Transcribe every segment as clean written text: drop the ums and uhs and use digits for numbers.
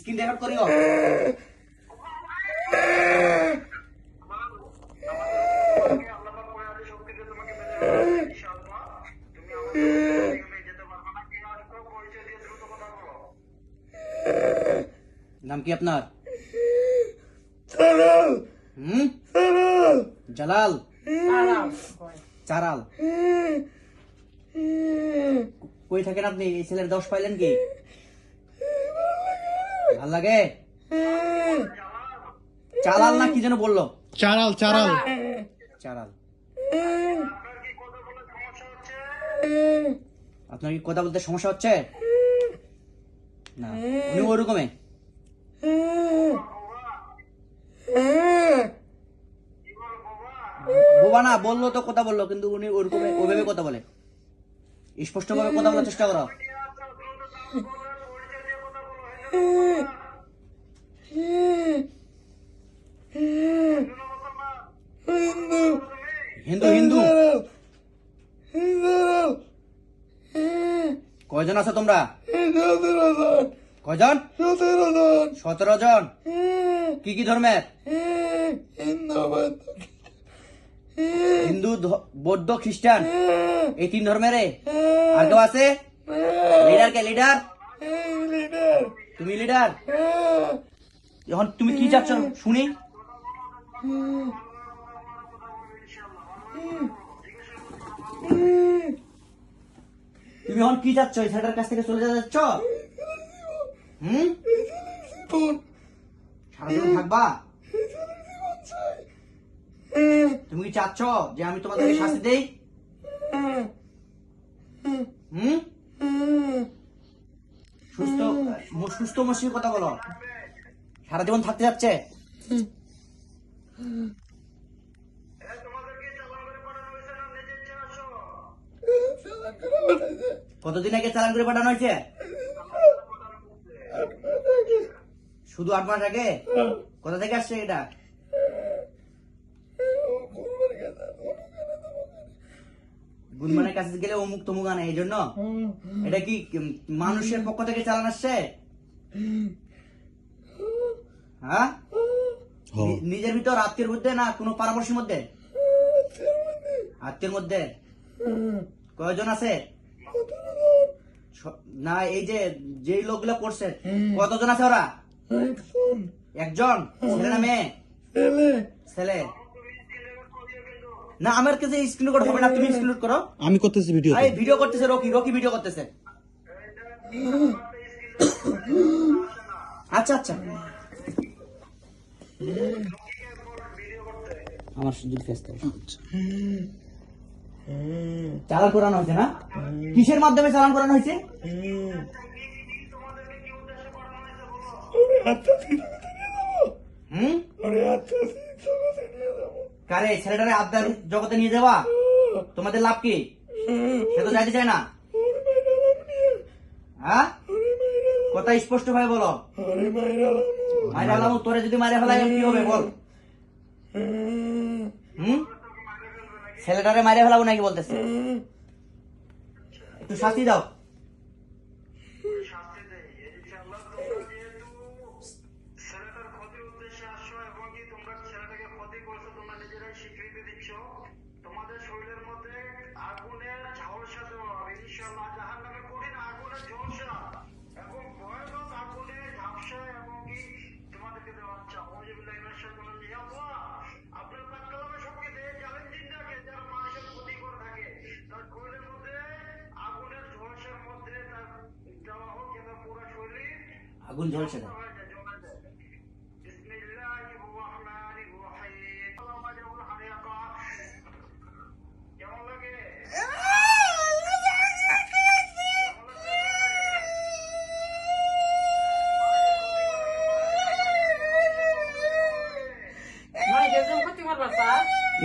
Screen record করিও। নাম কি আপনার? জালাল। চারাল। কই থাকেন আপনি? এই ছেলের দোষ পাইলেন কি? ভাল লাগে? চালাল না কি যেন বললো? চারাল চারাল চারাল। আপনার কি কথা বলতে সমস্যা হচ্ছে? না, উনি ওরকমই। বোবা না, বললো তো কথা বললো, কিন্তু উনি ওরকম ওইভাবে কথা বলে। স্পষ্ট ভাবে কথা বলার চেষ্টা করো। হিন্দু হিন্দু। কয়জন আছো তোমরা? কয়জন? 17 জন। কি কি ধর্মের? হিন্দু, বৌদ্ধ, খ্রিস্টান, এই 3 ধর্মের। আর কেউ আছে? লিডার কে? লিডার তুমি? লিডার এখন তুমি কি চাচ্ছ শুনি? তুমি এখন কি চাচ্ছ? এই ছেলেটার কাছ থেকে চলে যেতে চাচ্ছ? সারাদিন থাকবা? তুমি কি চাচ্ছ যে আমি তোমাদেরকে শাস্তি দেই? সুস্থ সুস্থ মসির কথা বলো। সারা জীবন থাকতে যাচ্ছে? কতদিন আগে চালান করে পাঠানো হয়েছে? শুধু 8 মাস আগে? কোথা থেকে আসছে এটা? গুনমানের কাছে গেলে অমুক তমুক আনে, এই জন্য? এটা কি মানুষের পক্ষ থেকে চালান আসছে? হ্যাঁ, নিজের ভিতর আত্মীয়ের মধ্যে না কোনো পরামর্শের মধ্যে? আত্মীয়ের মধ্যে। কয়জন আছে? না, এই যে যেই লোকগুলো করছে কতজন আছে ওরা? একজন। ছেলে না মেয়ে? ছেলে। না, আমার কাছে স্ক্রিন রেকর্ড হবে না, তুমি স্ক্রিন রেকর্ড করো। আমি করতেছি ভিডিও। এই ভিডিও করতেছে রকি, রকি ভিডিও করতেছে। আচ্ছা আচ্ছা, আমার শুধু ফেস চালান করানো হয়েছে না? কিসের মাধ্যমে চালান করানো হয়েছে? কারে? ছেলেটারে আবদার জগতে নিয়ে যাওয়া? তোমাদের লাভ কি? সে তো যাইতে চায় না। হ্যাঁ, কথা স্পষ্ট ভাবে বলো। মাইরা হলাম তোরে, যদি মাইরা ফেলাই কি হবে বল? ছেলেটারে মাইরা ফেলাবো নাকি বলতেছে? একটু শাস্তি দাও। আগুন জ্বলছে না।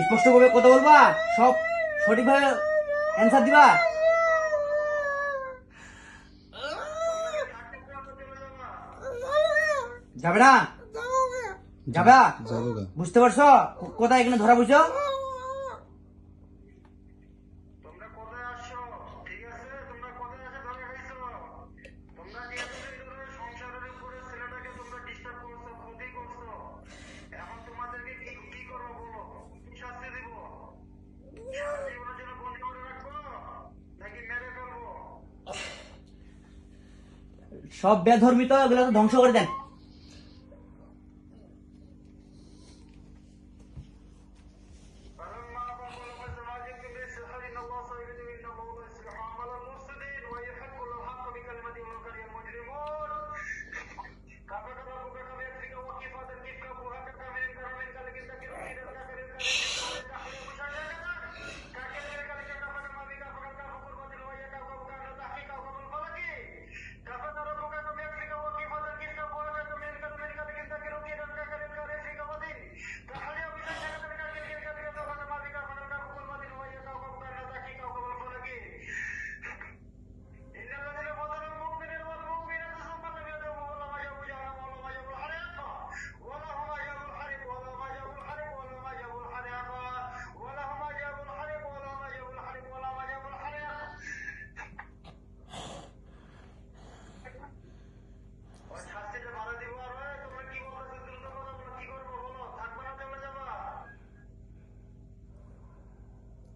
স্পষ্ট ভাবে কথা বলবা, সব সঠিকভাবে অ্যান্সার দিবা। যাবে না? যাবে? বুঝতে পারছো কোথায় এখানে ধরা বুঝছো? সব বেধর্মিত এগুলো তো ধ্বংস করে দেন।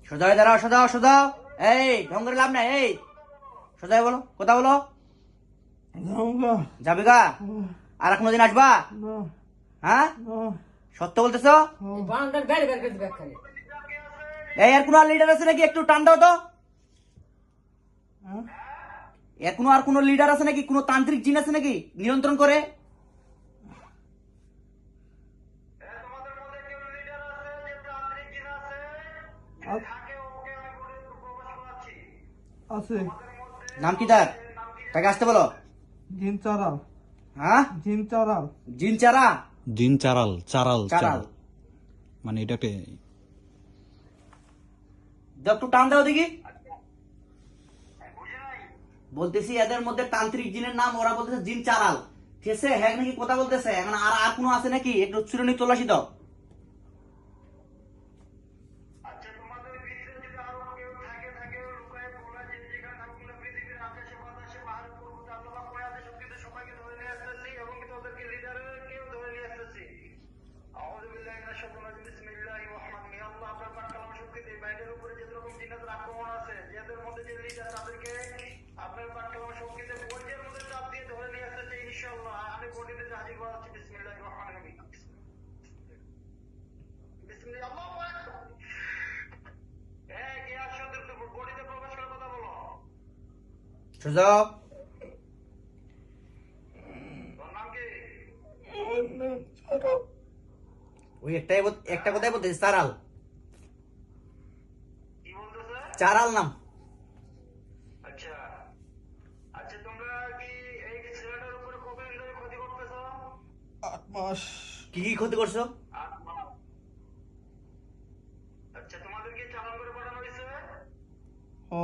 সোজা হয়ে দাঁড়াও, সোজা হও, সোজা হও। এই ঢং করে লাভ নাই। এই সোজা হয়ে বলো, কথা বলো। যাবে গা? আর কোনোদিন আসবা? হ্যাঁ, সত্য বলতেছো? এই আর কোনো আর লিডার আছে নাকি? একটু টান দাও তো। এখনো আর কোনো লিডার আছে নাকি? কোনো তান্ত্রিক জিন আছে নাকি নিয়ন্ত্রণ করে? আছে। নাম কি তার? তাকে আসতে বলো। জিন চারাল। হ্যাঁ, জিন চারাল। জিন চারা। জিন চারাল, চারাল চারাল। চারাল মানে এটা একটা দাও, একটু টান দাও দেখি। বলতেছি এদের মধ্যে তান্ত্রিক জিনের নাম, ওরা বলতেছে জিন চারাল। ঠিক আছে, হ্যাঁ নাকি কথা বলতেছে। এখন আর আর কোনো আছে নাকি? একটু চুরনি তল্লাশি দাও। সোজা হও। ওই একটা কথাই বলতেছি, চারাল। চারাল নাম। আচ্ছা আচ্ছা, তোমরা কি এই ছেলেটার উপরে কতদিন ধরে ক্ষতি করতেছো? 8 মাস। কি কি ক্ষতি করছো? 8 মাস। আচ্ছা, তোমাদেরকে চালান করে পাঠানো হয়েছে? হ।